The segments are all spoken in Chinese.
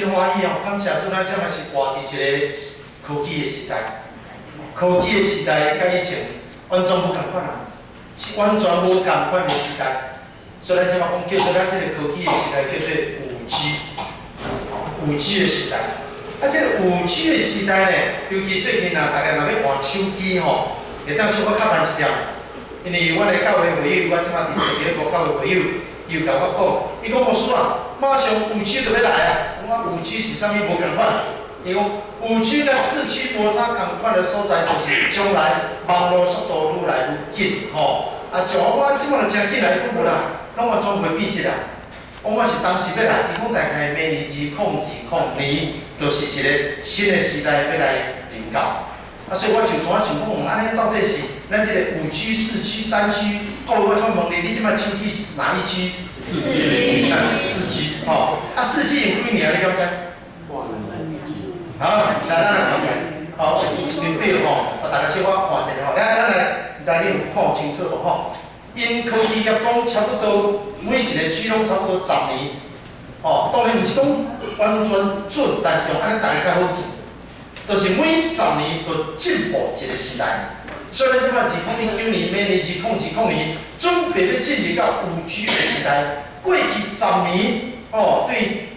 真欢喜哦，感谢主，咱这嘛是活伫一个科技的时代。科技的时代甲以前完全无共款啊，是完全无共款的时代。所以咱即嘛讲叫做咱这个科技的时代叫做5G 的时代。啊，这个5G 的时代呢，尤其最近啊，大家若要换手机吼，会当小可较慢一点。因为阮的教会会友，我即马伫世界个教会会友，伊有甲我讲，伊讲牧师啊，马上5G 就要来啊！我5G 是啥物无共款？伊讲5G 甲4G 无啥共款的所在，就是将来网络速度愈来愈紧吼。啊，像我即马就真紧来，伊讲无啦，拢完全袂变质啦。我是当时要来，伊讲大概明年2020年，就是一个新的时代要来临到。啊，所以我就想讲，安尼到底是咱这个5G、4G、3G， 各位我想问你，你即摆手机是哪一 G？4G， 吼。啊，4G 用几年啊？你敢知？好，来咱来看下，好，有一张表吼，大家小可看一下吼。咱来你看清楚吼。因科技业讲差不多每一个 G 拢差不多10年，哦，当然毋是讲完全准，但是用安尼大家较好记。就是每10年都进步一个时代，所以咱即摆2019年、明年2020年，准备要进入到5G 的时代。过去10年，哦，对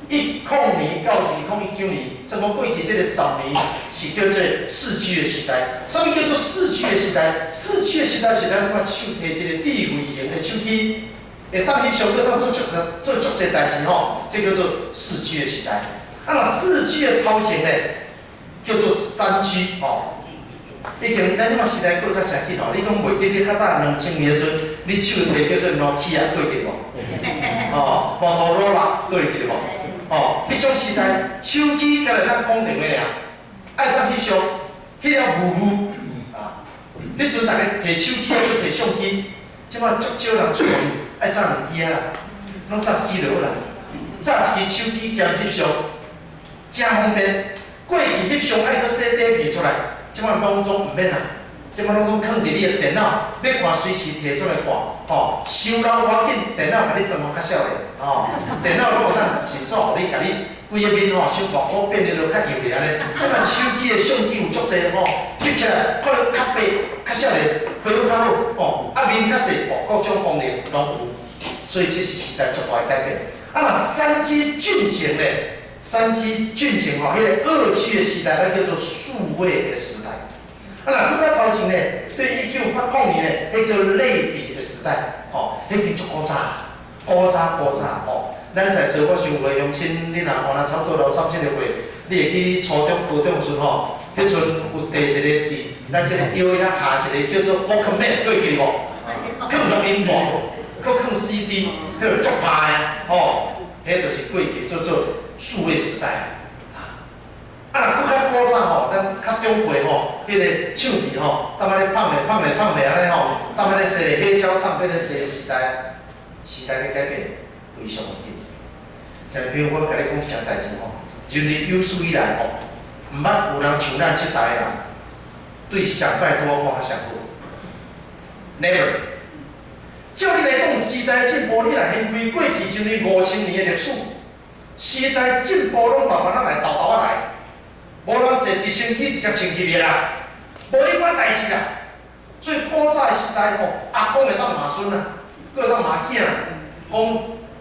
2010年到2019年，什么过去这个10年是叫做4G 的时代。什么叫做4G 的时代？4G 的时代是咱即摆手摕一个智慧型的手机，会当翕相，搁当做足侪代志吼，这叫做4G 的时代。啊，4G 的头前呢，叫做3G 吼。已经咱即马时代过较诚紧吼，你讲袂记你较早2000年的时阵，你手提叫做 Nokia 过去无？哦，摩托罗拉过去无？哦，迄种时代手机敢来咱讲电话尔，爱当翕相，迄个雾啊，迄阵大家摕手机啊，去摕相机，即马足少人出门爱揸2支啊啦，拢揸1支就好啦，揸1支手机兼翕相。真方便，过去翕相爱搁洗底片出来，即摆拢总毋免啦。即摆拢放伫你的电脑，要看随时摕出来看，吼，伤老无要紧，电脑甲你装较少咧，吼，电脑拢有当伸手，互你甲你规个面吼，像外国变得落较油咧安尼。即摆手机的相机有足侪吼，翕起来可能较白、较少咧，皮肤较好，吼，啊面较细，各种功能拢有，所以这是时代足大的改变。啊，若3G 进前咧。3G 进前吼，迄个2G 的时代，咱叫做数位的时代。啊，若搁较头前咧，对1980年咧，迄叫类比的时代，吼，迄边足古早，吼。咱在座我想有个乡亲，你若看差不多60、70岁，你会记你初中、高中时吼，迄阵有第一个伫咱这个腰遐下一个叫做 Walkman， 过去无？放录音带，搁放 CD， 迄个足歹的，吼，迄就是过去叫做数位时代。啊，搁较古早吼，咱较中辈吼，迄个唱片吼，当摆咧放咧安尼吼，当摆咧踅咧黑胶唱片咧踅的时代咧改变非常紧。像比如我要甲你讲一件代志吼，人类有史以来吼，毋捌有人像咱这代人对上摆拄好看较上好 ，never。照你来讲，时代进步，你来现开过去人类5000年的历史，时代进步拢慢慢仔来，豆豆仔来。无人坐直升机直接升去灭啦，无迄款代志啦。所以古早的时代吼，阿公会当骂孙啊，佫会当骂囝啊，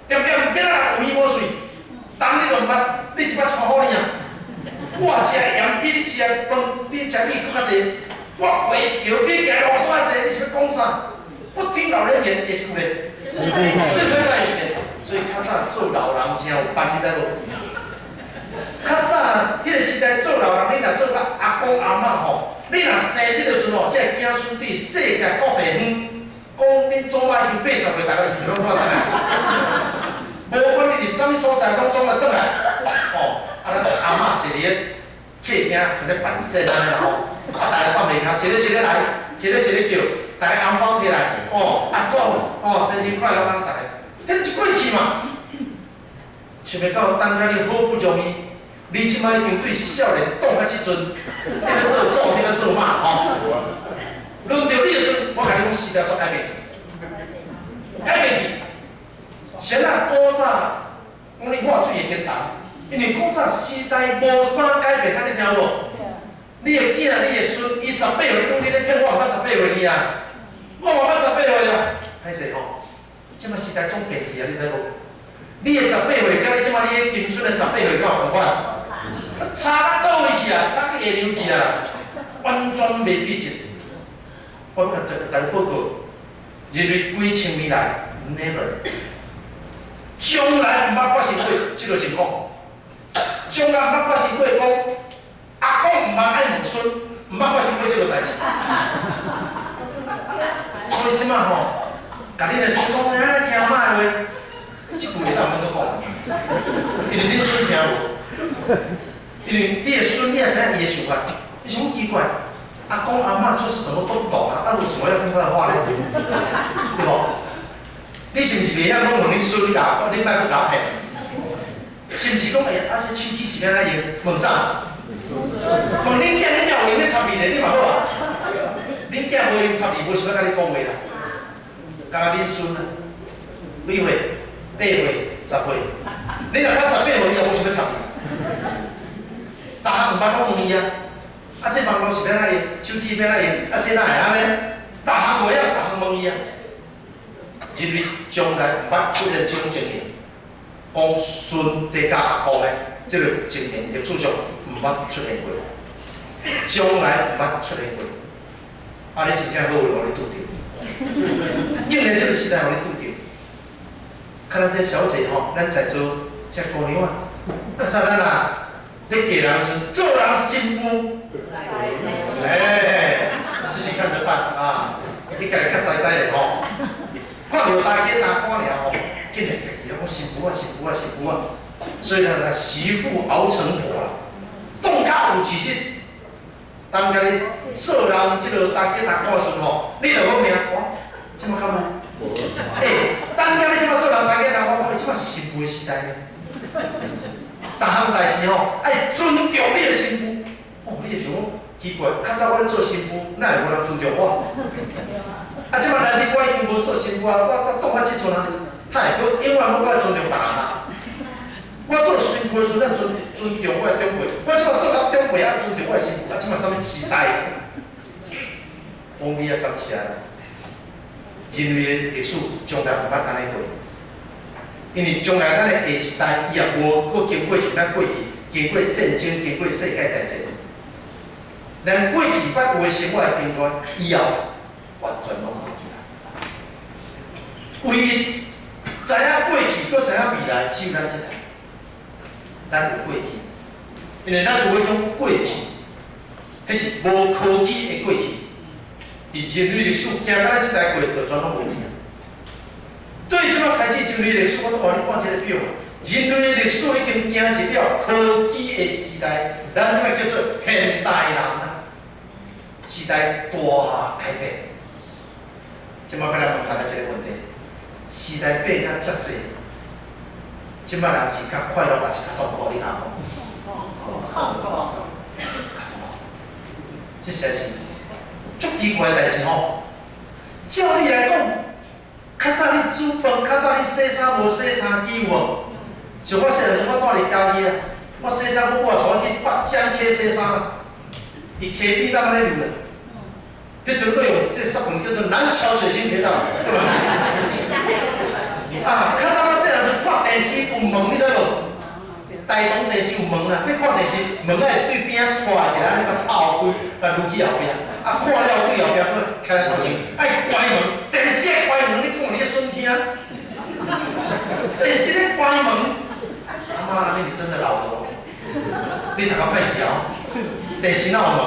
讲点别啊有耳无喙，当你都毋捌，你是捌穿好呢啊？我食盐比你食饭，你食米佫较济，我过桥比行路佫较济，你是要讲啥？不听老人言，也是不嘞？是会在以前，所以较早做老人真有班，你知无？较早迄个时代做老人，你若做甲阿公阿嬷吼，你若生迄个时吼，这个子孙对世界各地方，讲恁祖妈已经80岁，大概是拢看倒来。无管你伫啥物所在，拢总会倒来。哦，啊，咱阿嬷一个客厅像咧办席安尼啦吼，啊，大家放袂开，一个来，一个叫，大家红包摕来，哦，阿祖，哦，生日快乐，咱大家，迄是过去嘛。想袂到等下你好不容易。你即摆已经对少年挡啊即阵，迄个做祖，迄个做妈吼。轮到你的时阵，我甲你讲时代所改变，改变去。先啊，古早讲你喝水会简单，因为古早时代无啥改变，安尼听无？你的囝、你的孙，伊18岁，你讲你咧骗我，毋捌18岁呢啊？我嘛捌18岁啊，歹势吼。即摆时代总变去啊，你知无？你的18岁，甲你即摆你的金孙的18岁，敢有同款？差到倒位去啊，差去下流去啊啦，完全袂比值。我甲大家报告，人类几千年来 never， 从来毋捌发生过即个情况，从来毋捌发生过讲阿公毋捌爱问孙，毋捌发生过即个代志。所以即摆吼，甲恁的孙讲，哎，听妈的话，即句话当免搁讲，因为恁孙听无。因为你的孙，你也知影伊的想法，你想奇怪，阿公阿嬷就是什么都不懂啊，他为什么要听他的话呢？对不？你是不是袂晓讲问恁孙甲，恁莫去甲骗？是不是讲哎，啊这手机是安怎用？问啥？问恁囝恁囝有用咧插面的，你嘛好啊？恁囝无用插面，无想要甲你讲话啦。敢若恁孙啊，几岁？8岁、10岁，你若到18岁，伊也无想要插面。逐项毋捌拢问伊啊，啊这网络是要哪用，手机要哪用，啊这哪会安尼？逐项袂晓，逐项问伊啊。人类从来毋捌出现这种情形，讲孙在教阿公的这个情形，历史上毋捌出现过，从来毋捌出现过。啊，你真正好运，互你拄着，竟然这个时代互你拄着。看咱这小姐吼，咱在座这姑娘啊，啊早咱啊。咧嫁人时，做人媳妇，哎，只是看着办啊！你家己较知咧吼，看到大家大官了吼，竟然家己讲媳妇啊媳妇啊媳妇啊，所以呢，媳妇熬成婆啦，冻较有气质。当家咧做人即落大家大官时吼，你就好命哇，即摆敢无？哎，当家咧即摆做人大家大官，即摆是媳妇的时代呢。逐项代志吼，爱尊重你的媳妇。哦，你会想讲奇怪，较早我咧做媳妇，哪会无人尊重我？啊，即摆内底我已经无做媳妇啊，我当我即阵啊，嗨，我永远拢爱尊重别人啊。我做媳妇的时阵，尊重我的长辈，我即摆做到长辈啊，尊重我的媳妇，啊，即摆啥物时代？讲你啊，感谢啦。人类的历史从来毋捌安尼过。因为将来咱的下一代，伊也无搁经过像咱过去经过战争、经过世界大战，咱过去捌有的生活的片段，以后完全拢忘记啦。唯一知影过去，搁知影未来，只有咱这代。咱有过去，因为咱有迄种过去，迄是无科技的过去，伫人类历史行到咱这代过，就全拢无去。对即摆开始，人类历史我都互你看一个表。人类的历史已经行入了科技的时代，咱即摆叫做现代人啦。时代大改变。即摆要来问大家一个问题：时代变较遮济，即摆人是较快乐，还是较痛苦？你讲无？这实在是足奇怪的代志吼。照理来讲，较早你煮饭，较早你洗衫无洗衫机有无？像我细汉时我住伫家己啊，我洗衫我带带去北江溪洗衫，伊溪边当安尼流啦。迄阵佫用这湿粉叫做南桥水晶肥皂，对吧？啊，较早我细汉时看电视有门，你知无？台东电视有门啦，要看电视门爱对边仔拖起来，安尼甲抛开，甲撸去后壁，啊看了对后壁佫开来头前，爱关门，电视爱关门，你讲你个孙听？电视咧关门。妈，你是真的老了，你大家歹去哦。电视哪有门？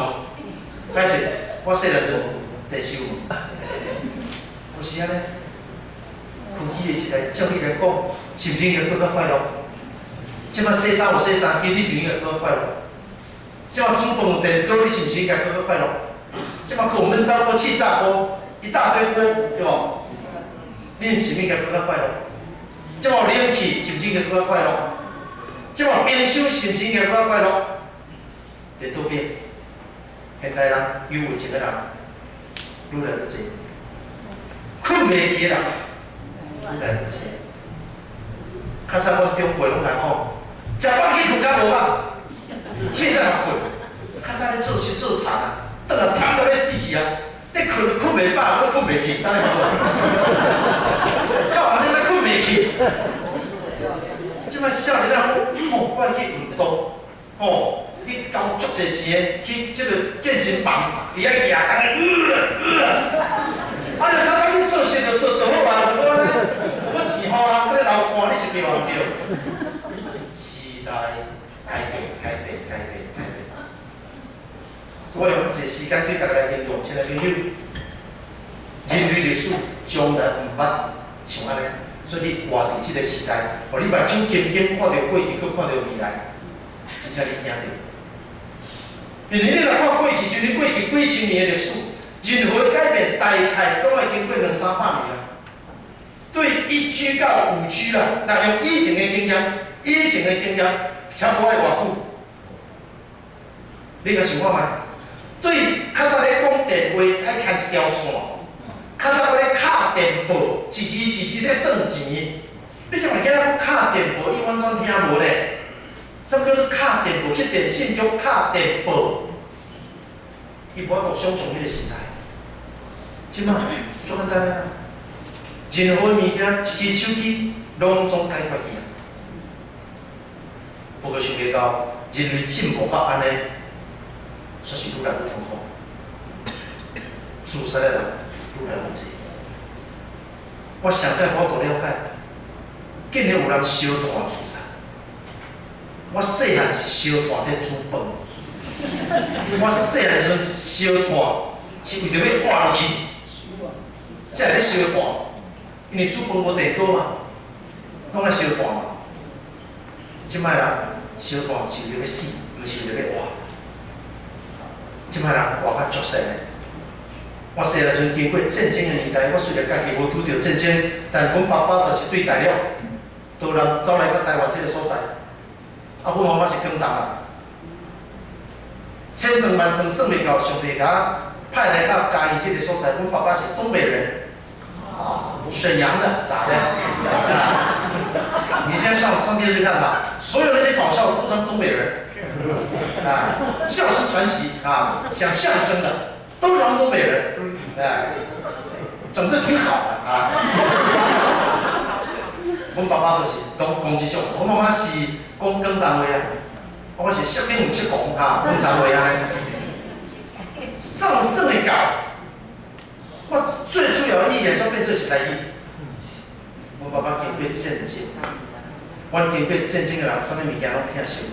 歹势，我细汉时电视有门，就是安尼。科技的时代，照你来讲，是毋是应该更较快乐？即摆洗衫有洗衫机，你就应该更较快乐。即摆煮饭有电锅，你是毋是应该更较快乐？即摆有焖烧锅、气炸锅，一大堆锅，对无？你是毋是应该更较快乐？即摆有冷气，是毋是应该更较快乐？即摆冰箱是毋是应该更较快乐？伫倒边，现代人忧郁症的人愈来愈多，困袂去的人愈来愈多。较早阮中辈拢甲讲，食饱去困觉无饱，现在嘛困。较早咧做事做田啊，倒来疼到要死去啊！你困袂饱，我困袂去，安尼好无？到后日要困袂去。即摆少年仔讲，我去运动，去交足侪钱去即个健身房，伫遐举工啊！你较早你做事就做倒好啊，我咧，我钱互人，我咧流汗，你是对无对？时代改变。我用一个时间对大家来形容，亲爱朋友，人类历史从来毋捌像安尼，所以你活伫即个时代，互你目睭紧紧看到过去，佮看到未来，真正你惊着。因为你若看过去，就你过去几千年的历史，任何的改变大概拢会经过200-300年啦。对1G 到5G啦，若用以前的经验，差不多要偌久？你甲想看觅？对，较早咧讲电话爱牵一条线，较早咧敲电报，一字咧算钱。你即摆今仔讲敲电报，伊完全听无咧。什么叫做敲电报？去电信局敲电报，伊无法度想象迄个时代。即摆足简单啊！任何物件一支手机拢总解决去啊。不过想袂到人类进步到安尼。说是愈来愈痛苦，自杀的人愈来愈多。我上届我都了解，竟然有人烧炭自杀。我细汉是烧炭在煮饭，我细汉时阵烧炭是为着要活落去，才会咧烧炭，因为煮饭无电锅嘛，拢爱烧炭嘛。即摆人烧炭是为着要死，毋是为着要活。即摆人活甲足细个，我细汉时经过战争的年代，我虽然家己无拄着战争，但阮爸爸就是对大陆，都人走来到台湾这个所在。阮妈妈是广东人，千算万算算袂到，上帝甲派来到嘉义这个所在。阮爸爸是东北人，沈阳的，咋的？你现在上电视看吧，所有那些搞笑都是东北人。笑声传奇讲相声的都是东北人，整得挺好的阮爸爸就是讲这种，阮妈妈是讲广东话我是识听唔识讲广东话上算会教，我最主要的意义就变做是台语。阮爸爸经过战争，阮经过战争的人，啥物物件拢听受。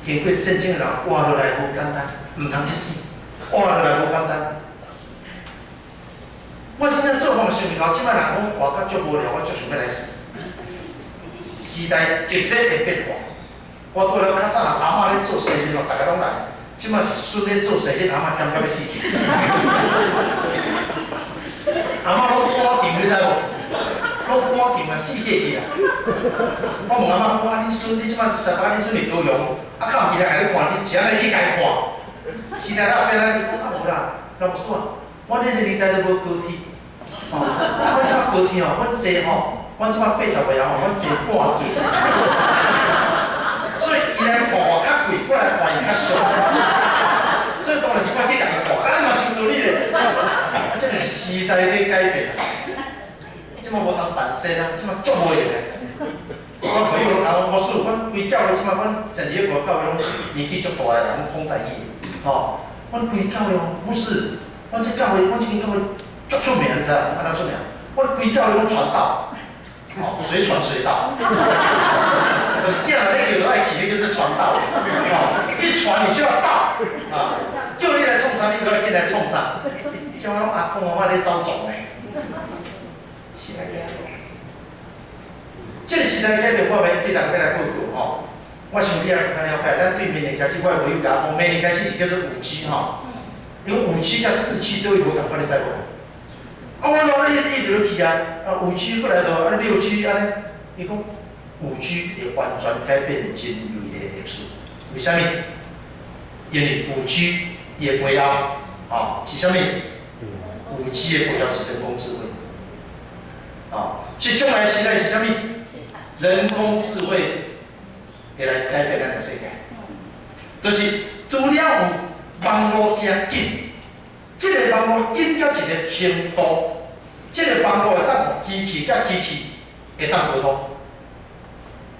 经过战争的人活落来无简单，唔通去死，活落来无简单。我真正做梦想袂到，即摆人讲活甲足无聊，我足想要来死。时代极力的变化，我拄了较早人阿嬷咧做生意，大家拢来，即摆是孙咧做生意，阿嬷点到要死去。阿嬷拢赶场，你知无？拢赶场啊，死过去啊！我问阿嬷讲：你孙，你即摆台北你孙是高雄？较毋起来，甲你看，你是安尼去甲伊看。时代啦变啊，你讲无啦，老师啊，我迄个年代都无高铁，我即摆高铁阮坐阮即摆80岁啊，阮坐半价。所以伊来看我较贵，我来看伊较俗。所以当然是我去甲伊看，你嘛是有道理咧。这就是时代在改变。即摆无通办身啊，即摆足无用诶。我朋友拢甲我说，阮规教的即摆阮生理外口拢年纪足大诶人，讲台语，阮规教的不是，阮这教会，阮这间教会足出名，你知道？安怎出名？阮规教的拢传道，随传随到。囝仔咧叫都爱去，迄叫做传道，一传你就要到，叫你来创啥，你就要紧来创啥。像我拢阿公阿妈咧走总诶，是安尼。这个时代改变，我要对大家来报告我想你也更了解，咱对明年开始，我的朋友甲我讲，明年开始是叫做5G因为5G 甲4G都有无共款，你知无？我老咧一直去5G 过来就6G 安尼，伊讲5G 会完全改变人类的历史。为虾米？因为5G 伊的背后是啥物？5G 的背后是人工智慧。即将来时代是啥物？人工智慧会来改变咱个世界，就是除了有网络真紧，这个网络紧到一个程度，这个网络会当机器甲机器会当沟通，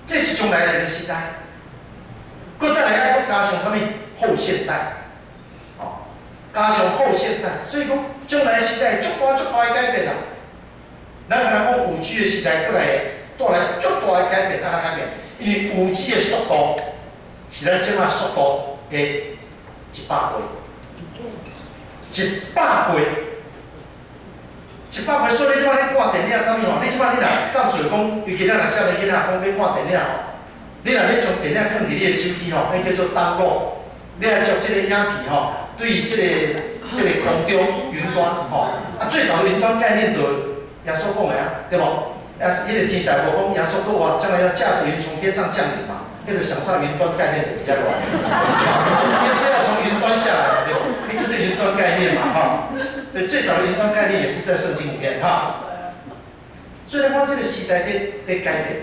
这是将来一个时代。搁再来爱搁加上啥物后现代，哦，加上后现代，所以讲将来时代足大的改变啦。咱若讲5G 的时代，过来带来足大的改变，改变？因为5G 的速度是咱即马速度的100倍，100倍，100倍。所以你即马咧看电影啥物吼，你即马你若当做讲，尤其咱若少年囡仔讲要看电影吼，你若要将电影放伫你的手机吼，迄叫做登录，你来将即个影片吼，对于即个空中云端吼，最早的云端概念就耶稣讲的啊，对无？迄个天使无讲耶稣讲话，将来要驾驶云从天上降临嘛，迄个想上云端概念就比较乱，因为是要从云端下来的，对不？这就是云端概念嘛，哈。对，最早的云端概念也是在圣经里面，哈。所以讲，这个时代在改变，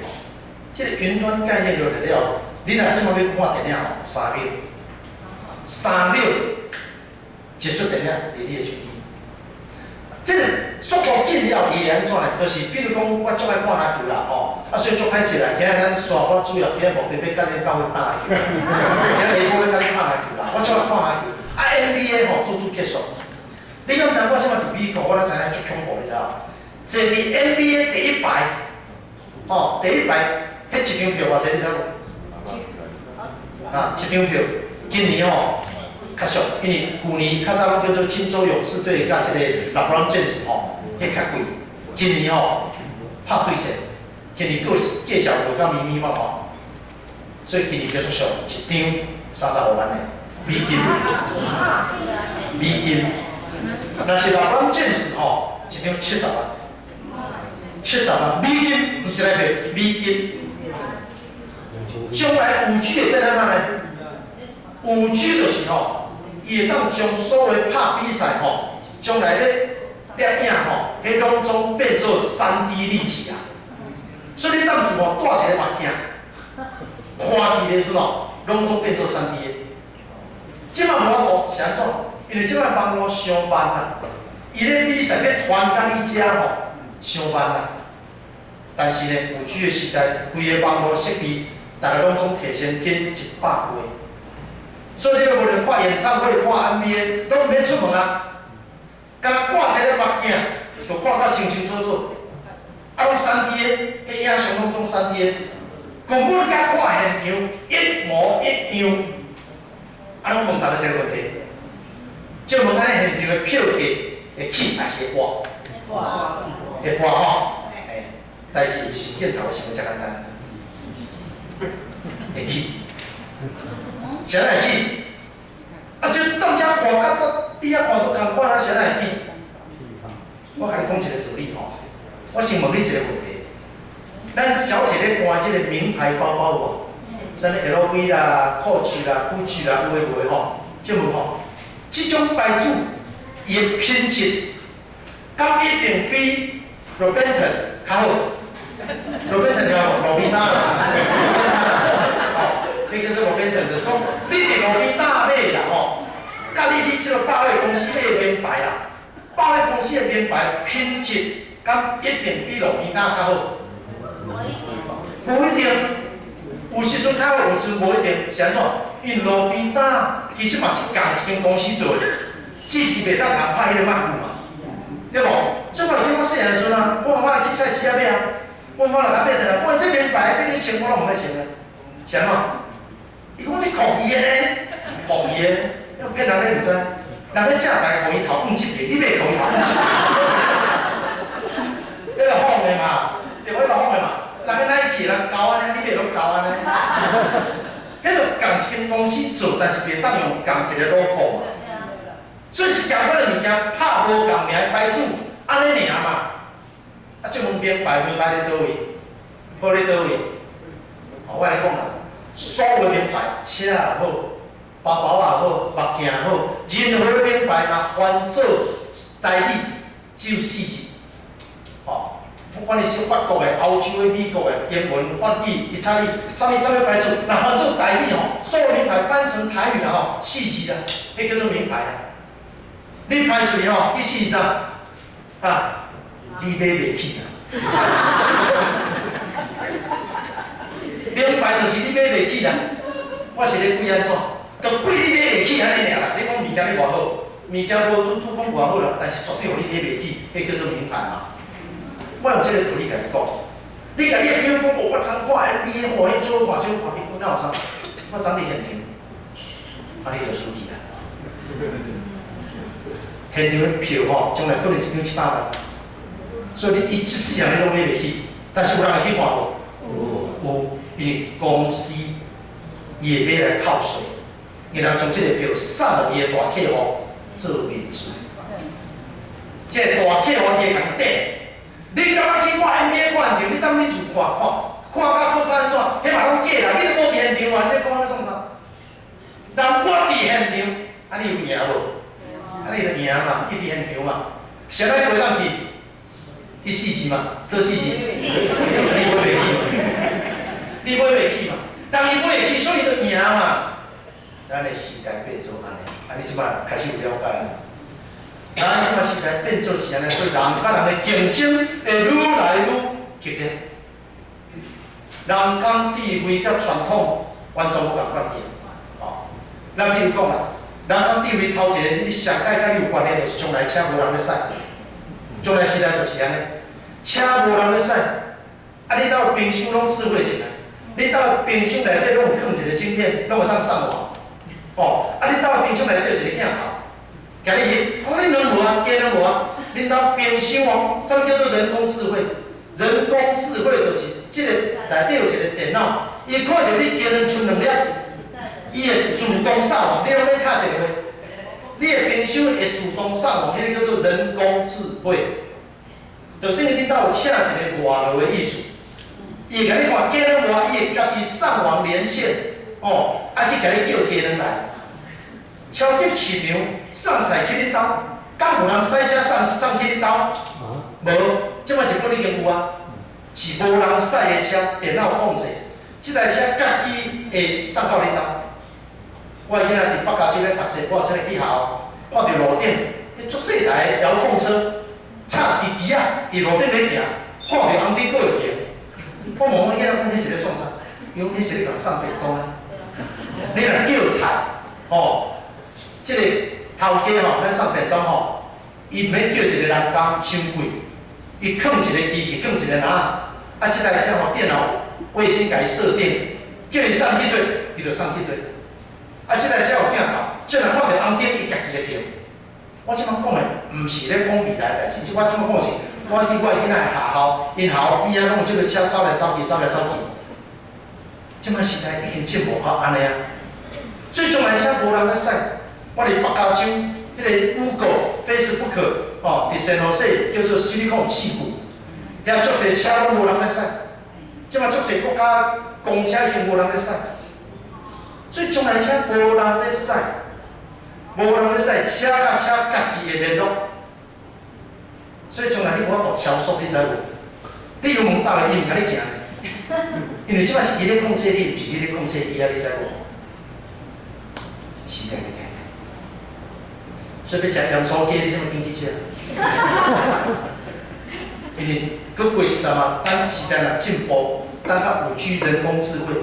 这个云端概念落来了，你若即马要看电影吼，3秒一出电影伫你的手机。这个速度紧了，伊会安怎呢？就是比如讲，我足爱看篮球啦，吼，所以足歹势啦。今日咱刷我主要今日目的要甲恁教会打篮球，今日下晡要甲恁打篮球啦。我足爱看篮球，NBA 吼拄结束。你敢知我即马伫美国，我咧知影足恐怖，你知道？坐伫 NBA 第一排，吼，第一排，迄一张票偌济，你知无？一张票，今年吼。较俗，因为旧年较早拢叫做金州勇士队甲即个LeBron James吼，迄较贵。今年吼拍对折，今年佫有介绍无甲咪咪嘛吼，所以今年叫做俗，一张35万的美金。美金，若是LeBron James吼，一张70万，70万美金，毋是来卖美金。将来5G 会变安怎呢？5G 就是吼。伊会当将所有拍比赛吼，将来咧摄影吼，迄拢总变做3D 立体啊。所以你当做吼带一个目镜，看戏的时候拢总变做3D 的。即摆无法度是安怎？因为即摆网络伤慢啦，伊咧比赛要传到你遮吼，伤慢啦。但是呢，5G 的时代，规个网络设备，大家拢总提升紧100倍。所以你无论看演唱会、看 NBA， 拢毋免出门啊，敢挂一个目镜，就看到清清楚楚。拢3D 的，迄影像拢总3D 的，根本甲看现场一模一样。拢问大家一个问题：就问咱现场的票价会起还是会破？会破吼。但是是镜头想遮简单，会起。谁来去？这到遮看，甲到你遐看都共款啊，谁来去？我甲你讲一个道理吼，我先问你一个问题：咱小姐咧看即个名牌包包无？啥物 LV 啦、Coach 啦、Gucci 啦，有诶无诶吼？即问吼，即种牌子伊诶品质，敢一定比 Robertson 较好 ？Robertson 了无？路边摊迄叫做路边摊，就是讲你伫路边摊买啦吼，甲你去即个百货公司买名牌啦，百货公司的名牌品质，敢一定比路边摊较好？无一定，有时阵较好，有时阵无一定，是安怎？因路边摊其实嘛是共一间公司做的，只是袂当通拍迄个马虎嘛，对无？所以我记我细汉时阵啊，我妈来去菜市仔买啊，我妈来甲买回来，我这名牌跟你穿，我拢毋爱穿啊，是安怎？伊讲这酷伊的呢，酷伊的，要骗人你毋知？人咧正牌互伊头5、7个，你袂互伊头5、7个，迄个仿的嘛，对无？迄个仿的嘛，人咧Nike人搞安尼，你袂拢搞安尼？迄个共一间公司做，但是袂当用共一个 logo 嘛。所以是共款的物件，拍无共名的牌子，安尼尔嘛。啊，即门名牌咧倒位？好咧倒位？我来讲啦。所有的名牌，车也好，包包也好，目镜也好，任何的名牌若翻做台语，只有4字，吼，迄不管你是法国的、欧洲的、美国的、英文、法语、意大利，上面牌子，那翻做台语吼，所有名牌翻成台语的吼，4字啦，迄叫做名牌啦。你排出去吼，去试啥？啊，你买袂起啦。名牌就是你买袂起啦。我是咧贵安怎？就贵你买袂起安尼尔啦。你讲物件你偌好，物件无拄讲偌好啦，但是绝对互你买袂起，迄叫做名牌嘛。我用这个道理甲你讲，你甲你的朋友讲，我昨看 NBA 看，迄少看，伊哪有啥？我昨日现场，你就输去啦。现场的票吼，将来可能一张700万，所以你一世人你拢买袂起。但是有人会去看无？有，因为公司伊会买来扣税，然后将这个票送到伊的大客户做面子。这个大客户伊会共顶。你敢若去看 NBA 看场，你当你厝看到好看安怎？迄嘛拢假啦！你都无伫现场啊！你讲要创啥？人我伫现场，啊你有赢无？啊你就赢嘛，伊伫现场嘛。谁来你袂当去？迄4字嘛，倒4字？你买袂起嘛？你买袂起嘛？人伊买会起，所以就赢嘛。咱的时代变做安尼，你即摆开始有了解了。咱即摆时代变做是安尼，所以人甲人的竞争会愈来愈激烈。人工智慧甲传统完全无共款点。哦，咱比如讲啦，人工智慧头一个你上界甲你有关的，就是将来车无人咧驶。将来时代就是安尼，车无人咧驶，啊你到冰箱拢智慧型啊，你到冰箱内底拢有放一个晶片，拢会当送网。哦，啊你到冰箱内底就是个镜头。今日伊，讲恁拢无啊，家拢无啊。恁兜冰箱哦，啥物叫做人工智慧？人工智慧就是即个内底有一个电脑，伊看到你家两剩2粒，伊会自动送网，你拢要敲电话，你的冰箱会自动送网，迄个叫做人工智慧。就等于你兜有请一个外劳的意思，伊会甲你看家拢无啊，伊会家己送网连线，哦，啊去甲你叫家人来。超级市场送菜去恁兜，敢有人驶车送去恁兜？无，即摆日本已经有啊，是无人驶的车，电脑控制，即台车家己会送到恁兜。我囡仔伫北加州咧读册，我请伊去校，看到路顶，迄足细台遥控车，插一支啊，伫路顶咧行，看到红灯过会停。我问我囡仔讲，迄是咧创啥？伊讲迄是咧共送便当啊。你若叫菜，哦。即个头家吼，咱送便当吼，伊毋免叫一个人工伤贵，伊放一个机器，放一个篮，啊，即台车吼电脑卫星甲伊设定，叫伊送去对，伊就送去对。啊，即台车有镜头，即若看到红灯，伊家己会停。我即摆讲的，毋是咧讲未来代志，即我即摆讲的是，我去我囡仔的学校，因学校边仔拢有即个车走来走去，走来走去。即摆时代已经进步到安尼啊，所以将来车无人咧驶。我伫北加州，迄个 Google、Facebook 哦，伫圣荷西叫做 Silicon 市区，遐足侪车拢无人咧驶，即摆足侪国家公车已经无人咧驶，所以将来车无人咧驶，无人咧驶，车甲车家己会联络，所以将来你无法度超速，你知无？你有问到的，伊毋甲你行，因为即摆是伊咧控制你，毋是你咧控制伊啊，你知无？是安尼个。所以要食盐酥鸡，你怎么紧去吃？因为佮过10啊，咱时代若进步，咱较5G 人工智慧，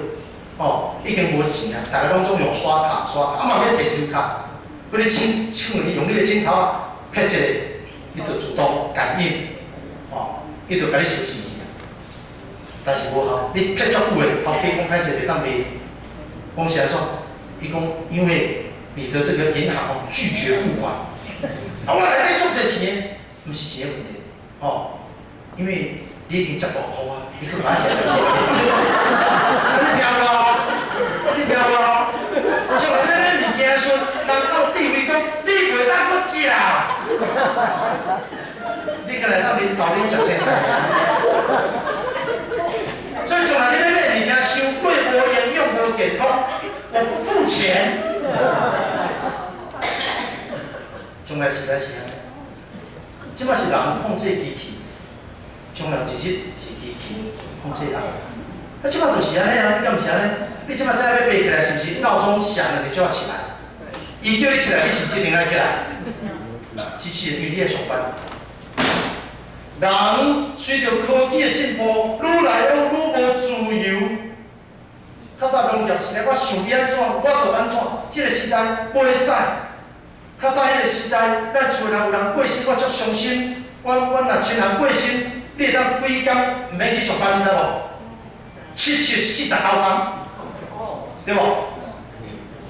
哦，已经无钱啊，大家拢总用刷卡，啊嘛免摕张卡，佮你请你用你的镜头拍一个，伊就自动感应，哦，伊就甲你收钱去啊。但是无效，你拍足久的，头家讲歹势袂当卖，讲是安怎？伊讲因为。你的这个银行哦拒绝付款，啊，我内底足侪钱，毋是钱的问题，哦，因为你已经接大箍啊，你去买钱来钱，你听无？你听无？将来咱物件说，人讲地位讲，你袂当搁食，你个来到领导恁食生菜，所以将来你要买物件伤贵、无营养、无健康，我不付钱。将来时代是安尼，即摆是人控制机器，将来有一日是机器控制人。啊，即摆就是安尼啊，你敢毋是安尼？你即摆早要爬起来，是毋是闹钟响了你就要起来？伊叫你起来，你是不是一定爱起来？机器人因为你爱上班。人随着科技的进步，愈来愈无自由。较早农业是咧，我想要安怎，我就安怎。即个时代袂使。较早迄个时代，咱厝内有人过身，我足伤心。我若亲人过身，你会当几工毋免去上班，你知无？749工，对无？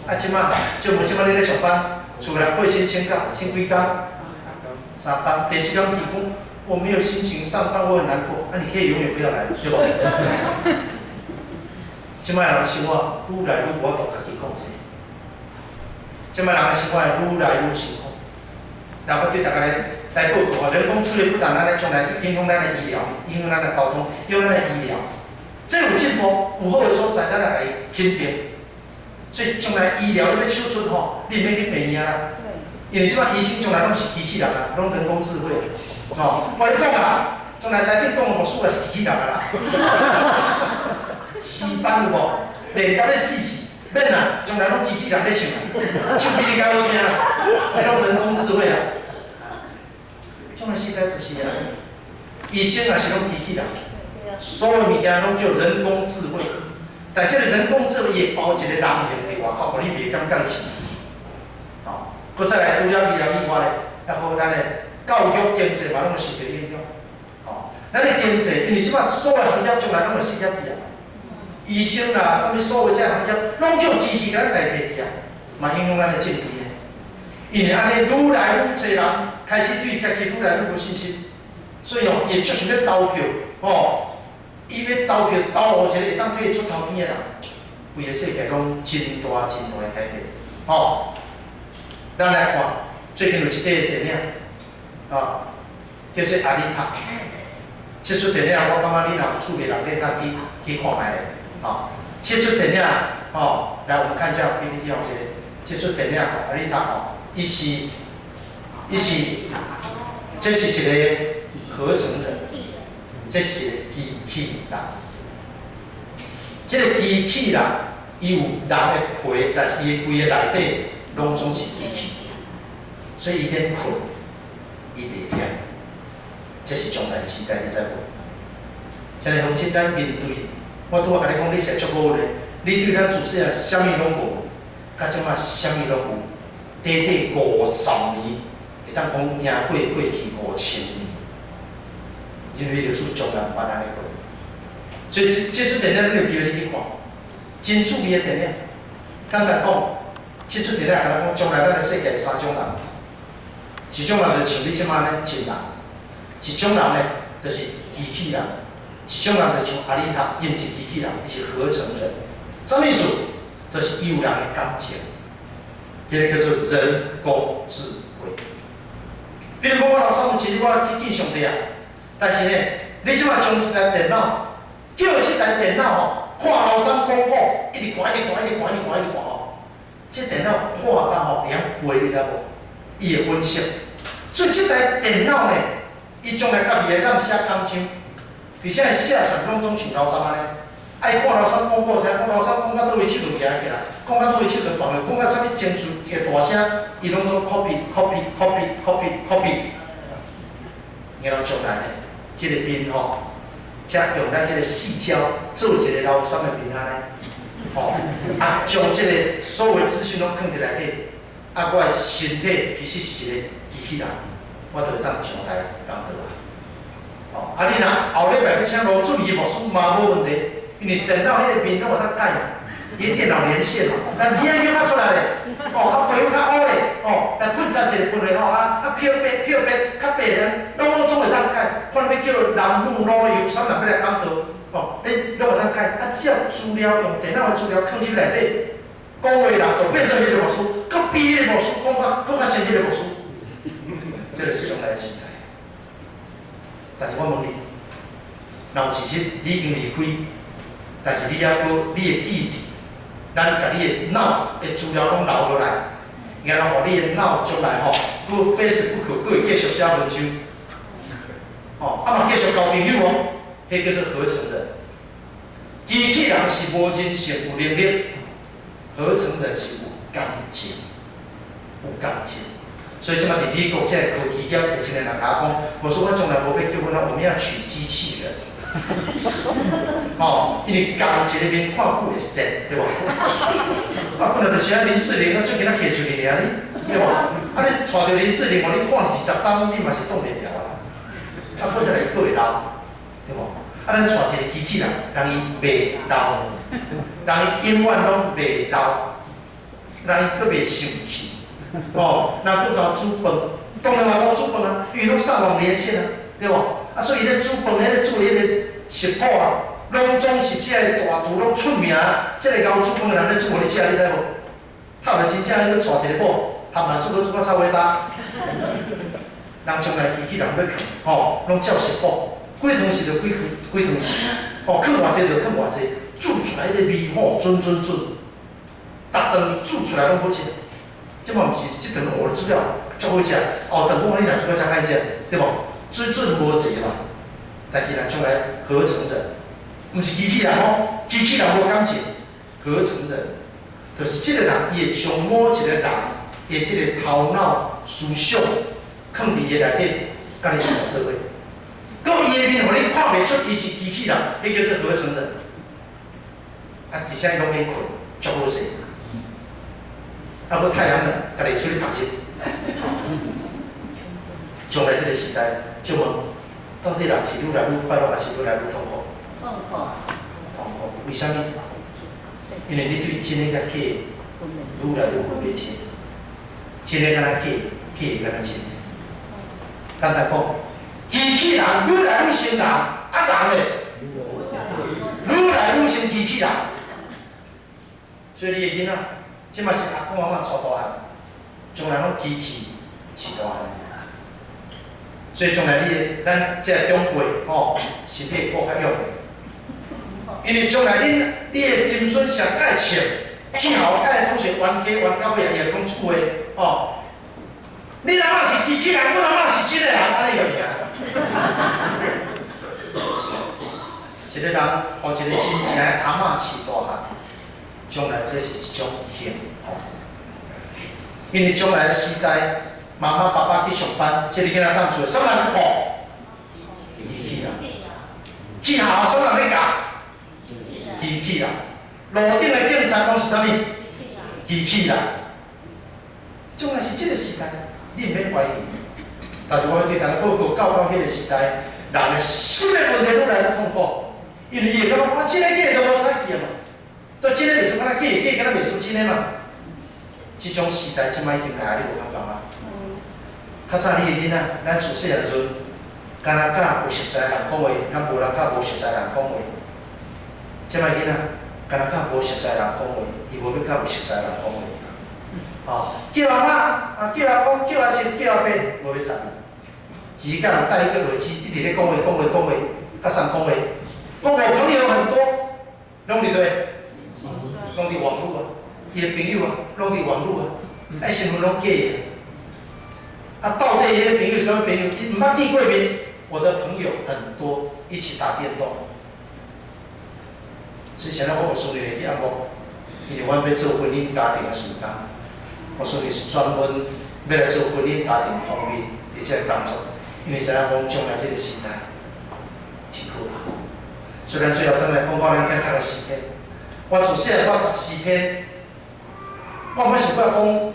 啊，即摆就无即摆你咧上班，厝内过身请假，请几工？3班，第4天提供。我没有心情上班，我很难过。啊，你可以永远不要来，对不？即摆人生活愈来愈无法度家己控制，即摆人的生活愈来愈辛苦。然后我对大家来报告，人工智慧不但咱来将来影响咱的医疗，影响咱的交通，影响咱的医疗，这有进步，有好的所在，咱来肯定。所以将来医疗你要手术吼，你免去病命啦。因为即摆医生将来拢是机器人啊，拢人工智慧，哦，我你讲啊，将来内底讲的无数也是机器人啊啦，死板有无？练到要死去，免啦，将来拢机器人咧唱啊，唱比你较好听啦，迄拢人工智慧啊。将来世界就是啊，医生也是拢机器人，所有物件拢叫人工智慧，但这个人工智慧也包一个人形伫外口，互你袂感觉是。搁再来除了医疗以外咧，还有咱的教育、经济嘛，拢会受到影响。哦，咱的经济，因为即摆所有行业将来拢会失业去啊，医生啦，啥物所有这行业，拢叫机器咱代替去啊，嘛影响咱的政治咧。因为安尼愈来愈侪人开始对家己愈来愈无信心，所以哦，伊就是要投票，哦，伊要投票投互一个会当可以出头天的人，规个世界拢真大真大的改变，哦。咱来看，最近有一部电影，啊，叫做《阿丽塔》。这出电影我感觉你若有趣味人，你当去看卖咧，啊，这出电影，哦，来我们看一下 PPT 哦，这出电影哦，《阿丽塔》哦，伊是，这是一个合成人，这是一个机器人。这个机器人，伊有人的皮，但是伊规个内底。拢总是机器，所以伊免困，伊袂忝。这是将来的时代，你知无？真个从今咱面对，我拄仔甲你讲，你是足好咧。你对咱自细啊，啥物拢无，甲即摆啥物拢有，短50年，会当讲赢过去5000年，人类历史将来办安尼过。所以这出电影你有机会你去看，真趣味的电影。简单讲。这出电影甲咱讲，将来咱的世界有3种人，一种人就像你即摆呢真人，一种人呢就是机器人，一种人就像阿丽塔，伊毋是机器人，伊是合成人。什么意思？就是伊有人的感情，这个叫做人工智慧。比如讲，我老师其实我去见上帝啊，但是呢，你即摆将一台电脑，叫这台电脑吼，看老师功课，一直看。这电脑看到吼会晓背，你知无？伊会分析，所以这台电脑呢，伊将来家己会当写工章，而且写出来拢总像老师安尼。爱看老师讲课，啥讲老师讲到倒位手就行起来，讲到倒位手就放落，讲到啥物情绪一个大声，伊拢做 copy。然后将来呢，这个面吼，则用咱这个细胶做一个老师的面安尼。哦，啊，将这个所有的资讯拢放伫内底，啊，我的身体其实是一个机器人，我就会当上台讲倒来。哦，啊，你若后礼拜去请罗助理牧师嘛无问题，因为电脑迄个面拢会当改嘛，伊电脑连线嘛，但片约较出来咧，哦，啊，皮肤较乌咧，哦，来困在一个分咧吼，啊，漂白较白咧，拢总会当改，看要叫男女老幼，啥人要来讲倒。哦，你拢会当改，啊，只要资料用电脑的资料放入内底，讲话人就变成迄个牧师，佮比迄个牧师讲较先迄个牧师，这就是将来的时代。但是我问你，若有一日你已经离开，但是你还阁你会记住，咱甲你的脑的资料拢留落来，然后互你的脑将来吼，佮 Facebook 佮会继续写文章。哦，嘛继续交朋友哦，迄叫做合成人。机器人是无人性有能力，合成人是有感情，有感情。所以即马伫美国这科技业，有一个人讲，我说我将来无要结婚啊，我们要娶机器人。因为工一个面看久会熟，对无？本来就是林志玲，最近仔摕出去尔，对无？你带着林志玲，你看20档，你嘛是挡袂牢啦。好出来佫会老，对无？咱带一个机器人，让伊袂老，让伊永远拢袂老，让伊佫袂生气。那佫甲煮饭，当然嘛讲煮饭啊，因为拢上网连线啊，对无？所以咧煮饭咧煮迄个食谱啊，拢总是即个大厨拢出名，即个熬煮饭的人咧煮互你食，你知无？他就真正迄个带一个煲，含埋煮到臭尾搭。人将来机器人要看，拢照食谱，几汤匙就几汤匙，放偌济就放偌济，煮出来迄个味准。逐顿煮出来拢好食。即嘛毋是即顿学的煮了，足好食。后顿我你若煮到遮歹食，对无？水准无济嘛。但是咱将来合成人，毋是机器人哦，机器人无感情，合成人，就是即个人伊会将某一个人伊即个头脑思想。放伫伊内底，甲你相做伙。搁伊的面，互你看袂出伊是机器人，迄叫做合成人。而且伊拢免困，足好势。搁太阳能，家己出去读书。将来这个时代，就问，到底人是愈来愈快乐，还是愈来愈痛苦？痛苦。为什么？因为你对真个甲假个愈来愈分袂清，真个敢若假，假个敢若真。简单讲，机器人愈来愈像人，人嘞愈来愈像机器人。所以你的囡仔，即嘛是阿公阿嬷带大汉，将来拢机器饲大汉。所以将来咱即个长辈身体更较勇的，因为将来你的子孙上爱穿，以后爱讲是冤家冤到尾也会讲一句话你阿嬷是机器人，我阿嬷是真个人，安尼就赢。一个人互一个真正的阿嬷饲大汉，将来这是一种幸福。因为将来时代，妈妈爸爸去上班，这个囡仔当厝，什么人去顾？机器人。去校什么人去教？机器人。路顶的警察拢是啥物？机器人。将来是这个时代。你毋免怀疑，但是我要对大家报告，到迄个时代，人的心的问题愈来愈痛苦，因为伊会感觉我真个假都无采去嘛，对真个袂输敢若假，假敢若袂输真个嘛。即种时代即摆已经来，你无感觉吗？较早你的囡仔，咱自细汉时阵，敢若甲有熟悉的人讲话，咱无人甲无熟悉的人讲话。即摆囡仔，敢若甲无熟悉的人讲话，伊无要甲有熟悉的人讲话。叫阿妈，叫阿公，叫阿叔，叫阿伯，无要插伊。只甲人带一个耳机，一直咧讲话，甲啥讲话？我的朋友很多，拢伫对，拢伫网络啊，伊的朋友啊，拢伫网络啊，身份拢假的。到底迄个朋友什么朋友？伊毋捌见过面。我的朋友很多，一起打电动。所以现在我有孙女去按摩，因为我要做婚姻家庭的事工。我说你是专门要来做婚姻家庭方面的这个工作，因为知影讲将来这个时代真可怕。所以咱最后倒来讲到咱囝读的诗篇，我自细汉我读诗篇，我毋捌想过讲，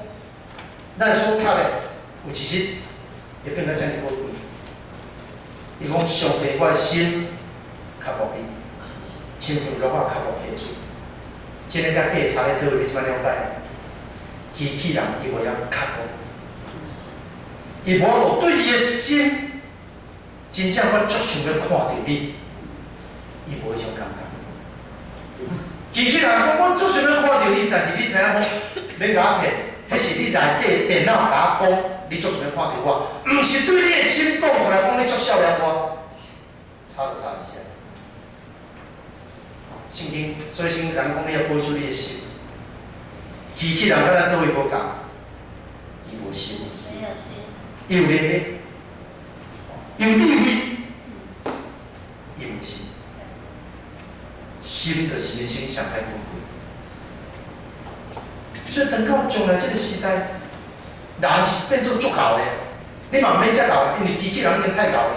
咱所读的有一日会变到遮尔宝贵。伊讲上帝，我的心较无你，心中落我较无起水，真个甲假差咧倒位，你即摆了解？机器人伊袂晓克服，伊无法对伊的心，真正我足想要看到你，伊无迄种感觉。机器人讲我足想要看到你，但是你知影讲，免甲我骗，迄是你内底电脑甲我讲，你足想要看到我，毋是对你的心讲出来讲你足少年我，差就差一些。圣经，所以圣经讲你要保守你的心。机器人甲咱倒位无共，伊无心，伊有能力，有地位，人生上太珍贵。所以等到将来这个时代，人是变做足厚的，你嘛免遮厚，因为机器人已经太厚了。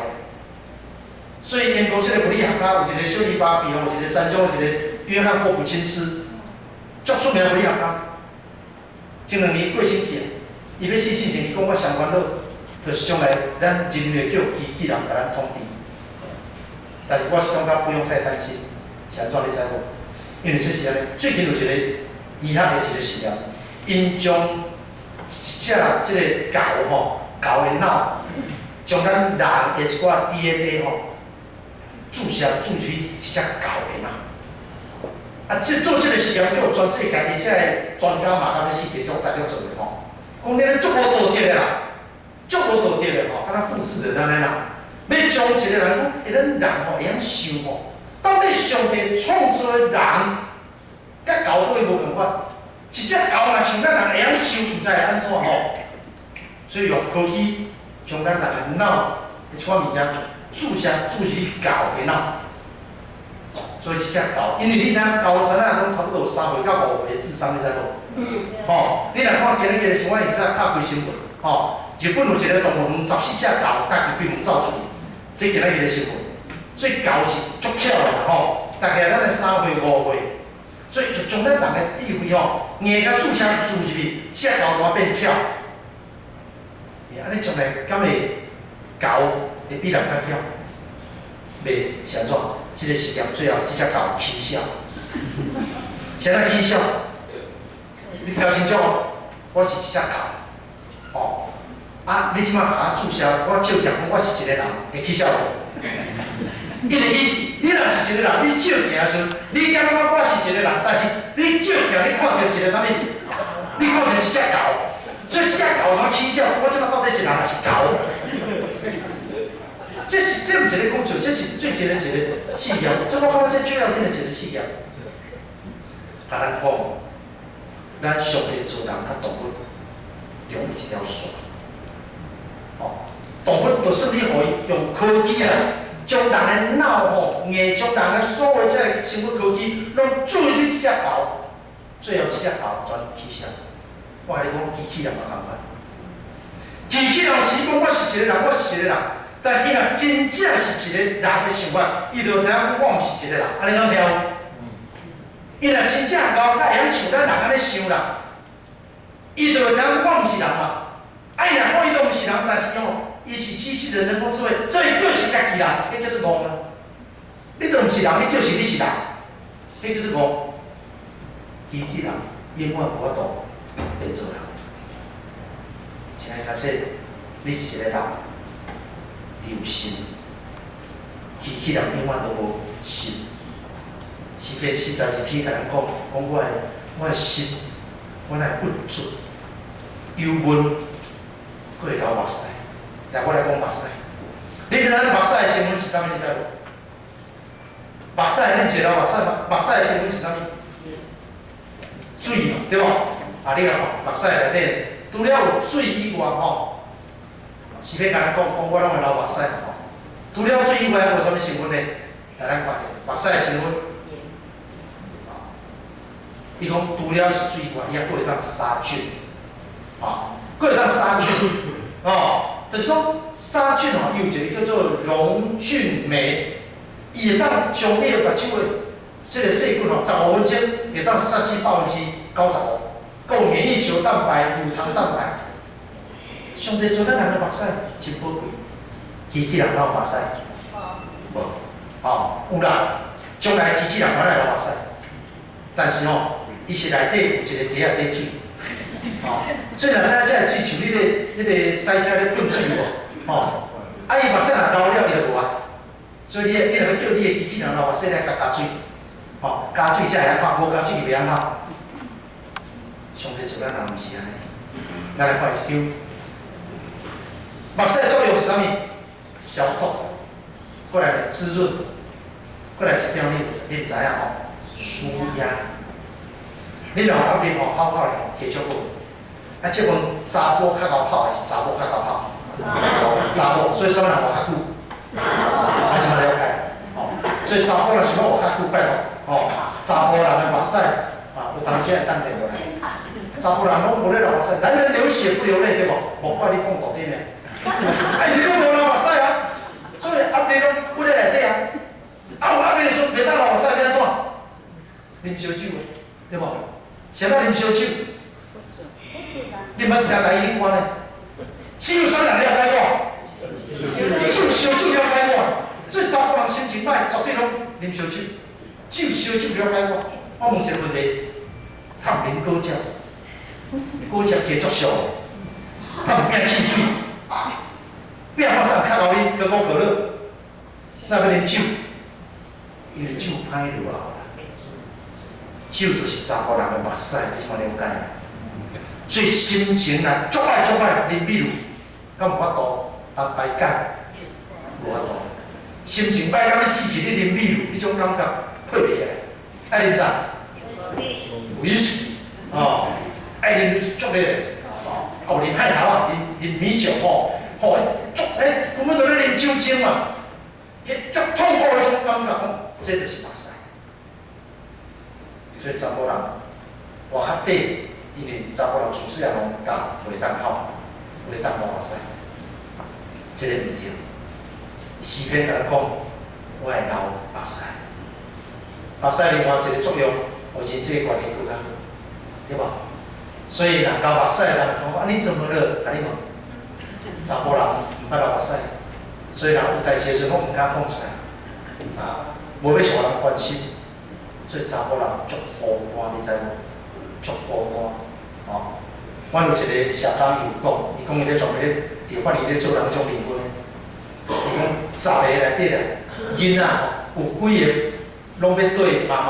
所以英国这个物理学家有一个小李巴比，有一个詹有一个约翰霍普金斯，足出名物理学家。前2年过身去啊，伊要死之前，伊讲我上烦恼，就是将来咱人类叫机器人甲咱统治。但是我是感觉不用太担心，是安怎你知无？因为这是安尼，最近有一个医学的一个实验，因将这个狗吼，狗的脑，将咱人的一寡 DNA 吼，注去一只狗的脑。啊，做这个实验，叫全世界而且专家嘛，甲要世界中大家做的吼，讲你咧足无道德的啦，足无道德的吼，敢若复制人安尼啦。要将一个人讲，咱人吼会晓想吼，到底上帝创造的人，甲狗对无共款。一只狗若像咱人会晓想，毋知会安怎吼？所以用科技将咱人的脑一款物件注去狗的脑。所以这只狗，因为你知影狗生啊，拢差不多有3岁到5岁的智商，你知无？吼，你若看今日像我以前拍规新闻，吼，日本有一个动物园14只狗，家己开门走出去，这今日的新闻。所以狗是足巧的啦，吼，大概咱的3岁5岁，所以就将咱人的智慧吼，硬甲注入去，只狗怎变巧？安尼将来敢会狗会比人较巧？袂是安怎？这个实验最后，这只狗起笑，谁来起笑？你听清楚，我是一只狗，哦，啊，你即摆甲我注销，我照镜讲我是一个人，会起笑无？因为你若是一个人，你照镜的时阵，你感觉我是一个人，但是你照镜你看到一个啥物？你看到一只狗，所以这只狗怎起笑？我即摆到底是人还是狗？这毋是咧讲笑，这是最近的一个试验，这我感觉这最要紧的一个试验。甲咱讲，咱上帝做人甲动物用一条线，哦，动物就算你互伊用科技啊，将人的脑吼，硬将人的所有这生物科技，拢注入去这只狗，最后这只狗全起笑。我甲你讲，机器人嘛共款，机器人是讲我是一个人，我是一个人。但是伊若真正是一个人的想法，伊就知影我毋是一个人，安尼讲对无？伊若真正高甲会晓像咱人安尼想啦，伊就会知影我毋是人嘛。啊，伊若讲伊都毋是人，但是吼，伊是机器人工智慧，所以就是家己人，迄叫做戆啦。你都毋是人，你就是你是人，迄叫做戆。机器人永远无法度变做人。请假设你是一个人。有心，机器人永远都无心。是个实在是去甲咱讲，我的心，我来不足，忧闷，佫会流目屎。来，我来讲目屎。你知影目屎的成分是啥物？你知无？目屎恁一个目屎的成分是啥物？水嘛，对无？啊，你来看目屎内底，除了有水以外吼。是要甲咱讲，我拢会流目屎吼。除了水以外，还有啥物成分呢？来，咱看者，目屎的成分。伊讲除了是水以外，伊还佫会当杀菌，佫会当杀菌，就是讲杀菌伊有一个叫做溶菌酶，伊会当将你的目睭的这个细菌15分钟会当杀死95%，佮有免疫球蛋白、乳糖蛋白。上帝做咱人的目屎真宝贵，机器人哪有目屎？无，有啦。将来机器人哪来流目屎？但是伊是内底有一个底底水，虽然咱这水像迄个赛车咧喷水无，啊伊目屎若流了伊就无啊，所以你若要叫你的机器人流目屎来加水，加水才会晓拍，无加水就袂晓拍。上帝做咱人毋是安尼，咱来看一张。目屎的作用是啥物？消毒，过来滋润，过来一点你毋知影舒压。你若有压力好好来继续讲。啊，即问查甫较贤跑还是查某较贤跑？查某，所以啥人活较久？还是嘛了解？所以查甫若想要活较久，拜托，查甫人的目屎有当时会当流落来。查甫人拢无咧流目屎，男人流血不流泪，对无？无怪你讲到底呢。你拢无流目屎啊，所以压力拢不咧内底啊。有压力的时候，袂当流目屎，要安怎？啉烧酒，对无？谁要啉烧酒？你们听台语看咧，只有啥人了解我？就烧酒了解我，所以查甫人心情歹，绝对拢啉烧酒。只有烧酒了解我。我问一个问题，他毋啉果汁，果汁加足烧的，他毋惊气水，变化上较容易可口可乐，那要啉酒，因为酒歹落啊。酒就是查甫人的目屎，你怎了解啊？所以心情若足歹啉秘鲁，敢有法度当排解？无法度。心情歹到要死去，你啉秘鲁，迄种感觉退袂起来。爱啉啥？威士忌爱啉足咧，有啉海头啊，啉米酒足根本都咧啉酒精嘛，迄足痛苦迄种感觉，讲这就是目屎。所以查甫人活较短，因为查甫人自细汉拢教袂当哭，袂当流目屎，这个毋对。诗篇甲咱讲，我会流目屎。目屎另外一个作用，互人际关系更较好，对无？所以若流目屎，人讲你怎么了？甲你问，查甫人毋捌流目屎，所以人有代志的时候，毋敢讲出来，无要互人关心。所以查甫人足孤单，你知无？足孤单阮有一个社工伊讲伊咧专门咧伫法院咧做人种离婚的。伊讲10个内底囡仔有几个拢要对妈妈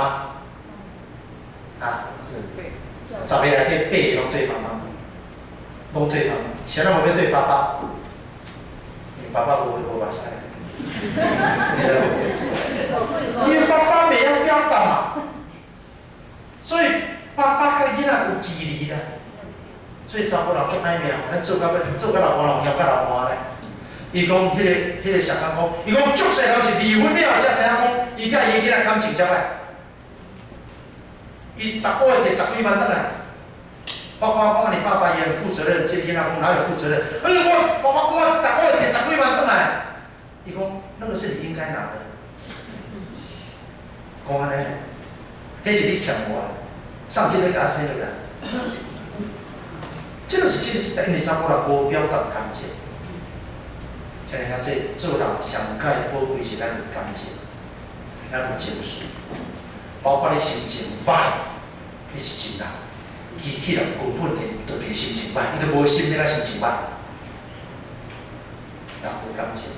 10个内底8个拢对妈妈，拢对妈妈，谁人无要对爸爸？因为爸爸无目屎，你知无？因为爸爸袂晓表达嘛，所以爸爸甲囡仔有距离啦。所以查甫人足歹命，咱做到老婆人，嫌到老婆咧。伊讲，迄个社工讲，伊讲足侪人是离婚了，才知影讲，伊甲伊个囡仔感情才歹。伊逐个月摕10几万转来，包括讲你爸爸也很负责任，这个囡仔讲哪有负责任？我爸爸讲我逐个月摕10几万转来，伊讲那个是你应该拿的。讲安尼，迄是你欠我的，上天要甲我生落来。这就是这个时代，因为查甫人无表达感情。像你看这做人上解宝贵是咱有感情，咱有情绪，包括你心情歹，你是真人，迄人根本就袂心情歹，伊都无心，你哪心情歹？人有感情，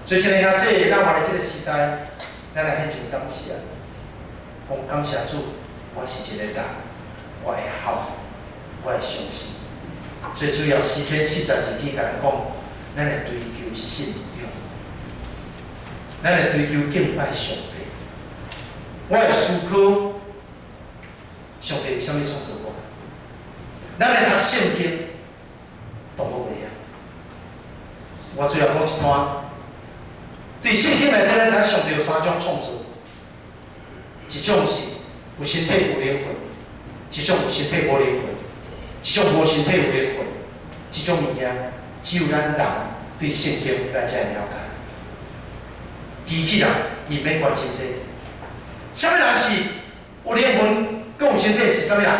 所以像你看这咱活咧这个时代，咱来献上感谢，讲感谢主，我是一个人，我会孝，我会相信。所以主要诗篇42篇甲咱讲，咱会追求信仰，咱会追求敬拜上帝。我会思考上帝为什么创造我？咱会读圣经，动物袂晓。我最后讲一段，对圣经内底咱知上帝有3种创造，一种是有身体有灵魂，一种有身体无灵魂。一种无身体有灵魂，这种物件只有咱人对圣经咱才会了解。机器人伊免关心这个。什么人是有灵魂、搁有身体是什么人？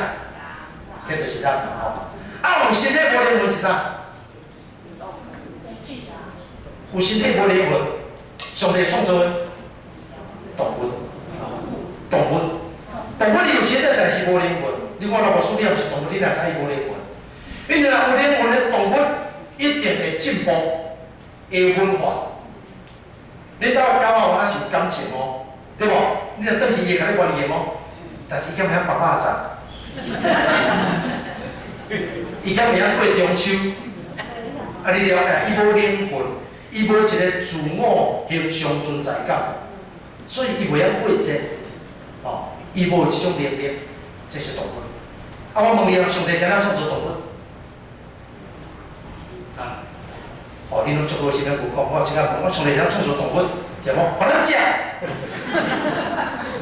迄就是咱嘛吼。有身体无灵魂是啥？有身体无灵魂，上帝创造的动物。动物伊有身体，但是无灵魂。你看到无数量是动物，你若知伊无灵魂。因为若有灵魂的动物，一定会进步，会文化。你兜狗仔还是有感情哦，对无？你若转去伊会甲你原谅哦，但是伊敢袂晓拔肉粽，伊敢袂晓过中秋。你了解？伊无灵魂，伊无一个自我形象存在感，所以伊袂晓过节。伊无这种能力，这是动物。我问你啊，上帝怎样创造动物？你拢足好心咧，有讲，我真正问，我上帝怎样创造动物？是无？互咱食。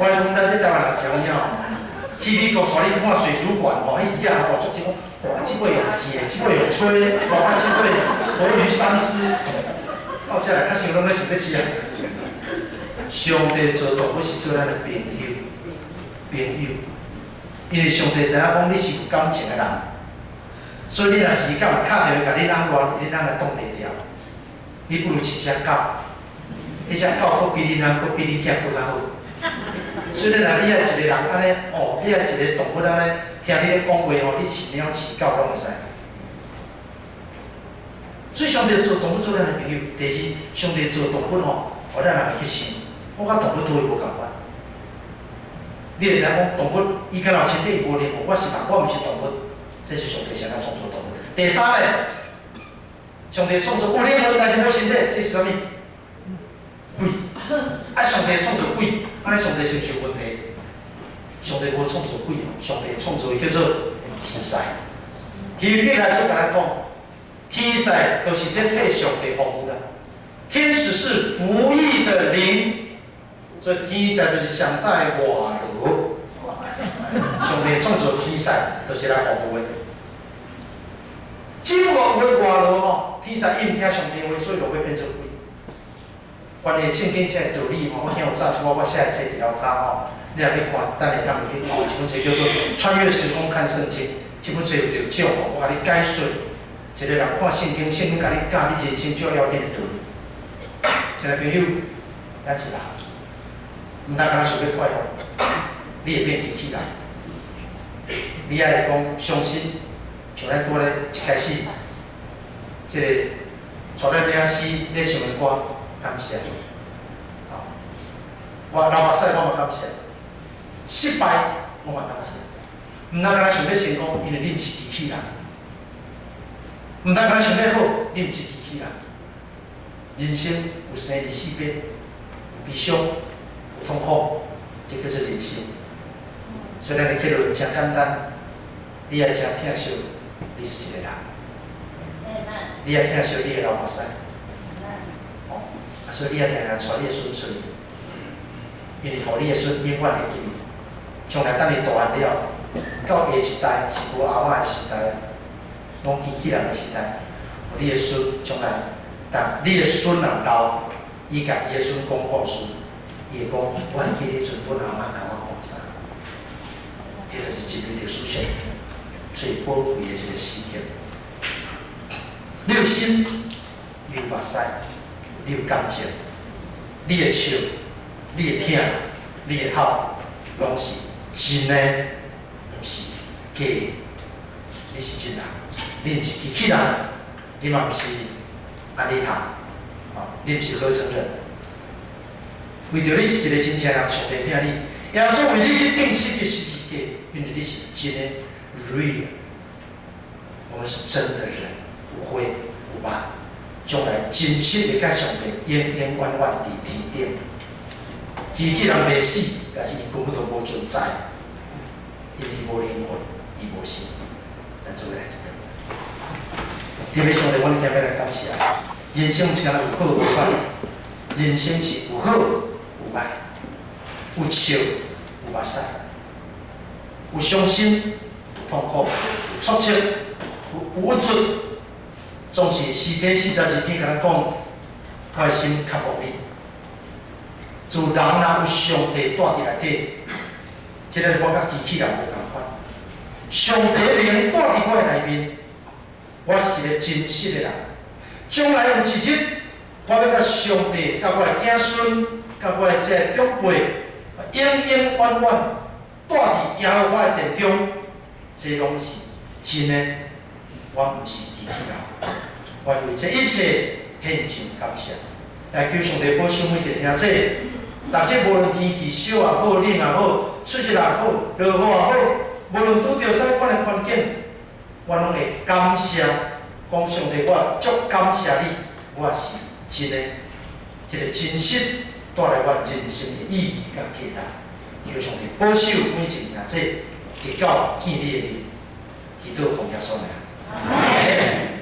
我讲咱这台湾人是有影吼，去美国带你去看水族馆吼，迄鱼啊吼，足钱讲，哇，这尾用写，这尾用吹，哇，这尾活鱼三丝，到这来较想拢咧想要吃啊。上帝做动物是做咱的朋友，因为上帝知影讲你是有感情的人，所以你若是敢有敲着甲你人乱，你人会挡袂牢，你不如饲只狗。 迄只狗，佫比你人，佫比你囝佫较好。所以若你爱一个人安尼，哦，你爱一个动物安尼，听你咧讲话吼，你饲猫饲狗拢会使。所以上帝做动物做咱的朋友。第二，上帝做动物吼，互咱人会去想，我甲动物都会无共款。你会知影讲动物，伊敢若身体无灵，我是人，我毋是动物，这是上帝先来创造动物。第三咧，上帝创造有灵魂但是无身体，这是啥物？ 鬼，啊！上帝创造鬼，安尼上帝是不是有问题？上帝无创造鬼，上帝创造伊叫做天使。希伯来书甲咱讲，天使就是咧替上帝服务啦。天使是服役的灵，所以天使就是上在外劳。上帝创造天使，就是来服务的。只不过有的外劳吼，天使伊毋听上帝话，所以就要变做鬼。 关于圣经这个道理吼，我听有早出我写的册伫了骹吼，你若要看，等下当去看一本册叫做《穿越时空看圣经》，这本册有一种吼，我甲你解说，一个人看圣经，圣经甲你教你人生最要紧的道理。亲爱朋友，咱是人，毋通干那想要快乐，你会变机器人。你爱讲伤心，像咱拄咧一开始，这个带咱领诗咧唱的歌。 感谢，我流目屎我嘛感谢，失败我嘛感谢，毋通干那想要成功，因为你毋是机器人；毋通干那想要好，你毋是机器人。人生有生离死别，有悲伤，有痛苦，这叫做人生。所以咱的结论真简单，你爱真疼惜你是一个人，你爱疼惜你的流目屎。 所以你要定定带你的孙出去，因为互你的孙永远会记你。将来等你大汉了，到下一代是无后仔的时代，拢机器人的时代。互你的孙将来，但你的孙若老，伊甲伊的孙讲故事，伊会讲：我还记得阵阮阿嬷甲我讲啥。迄就是一类历史上最宝贵的一个时刻。你有心，你有目屎。 你有感情，你会笑，你会听，你会哭，拢是真的，毋是假的。你是真人，你毋是机器人，你嘛毋是安尼行，你毋是合成人。为着你是一个真正人，上帝疼你，耶稣为你去定死的十字架，因为你是真的 real， 我们是真的人，有灰有白。 将来真实的甲上帝永永远远伫天顶，机器人袂死，但是伊根本都无存在，因为无灵魂，伊无心。咱做来记得，特别上帝，阮今日来感谢，人生是敢若有好有歹，人生是有好有歹，有笑有目屎，有伤心有痛苦，有挫折有郁卒。 总是诗篇42篇甲咱讲，我的心较无你。自人若有上帝带伫内底，即个我甲机器人无共款。上帝灵带伫我的内面，我是一个真实的人。将来有一日，我要甲上帝、甲我的子孙、甲我的这个长辈，永永远远带伫耶和华的殿中，这拢是真的。 我毋是机器人，我为这一切献上感谢。来求上帝保守每一个兄弟，逐日无论天气小也好，冷也好，出日也好，落雨也好，无论拄着啥款的环境，我拢会感谢。讲上帝，我足感谢你，我是真的，一个真实带来我人生的意义甲价值。求上帝保守每一个兄弟，直到见你的日，祈祷奉耶稣名。 Amen.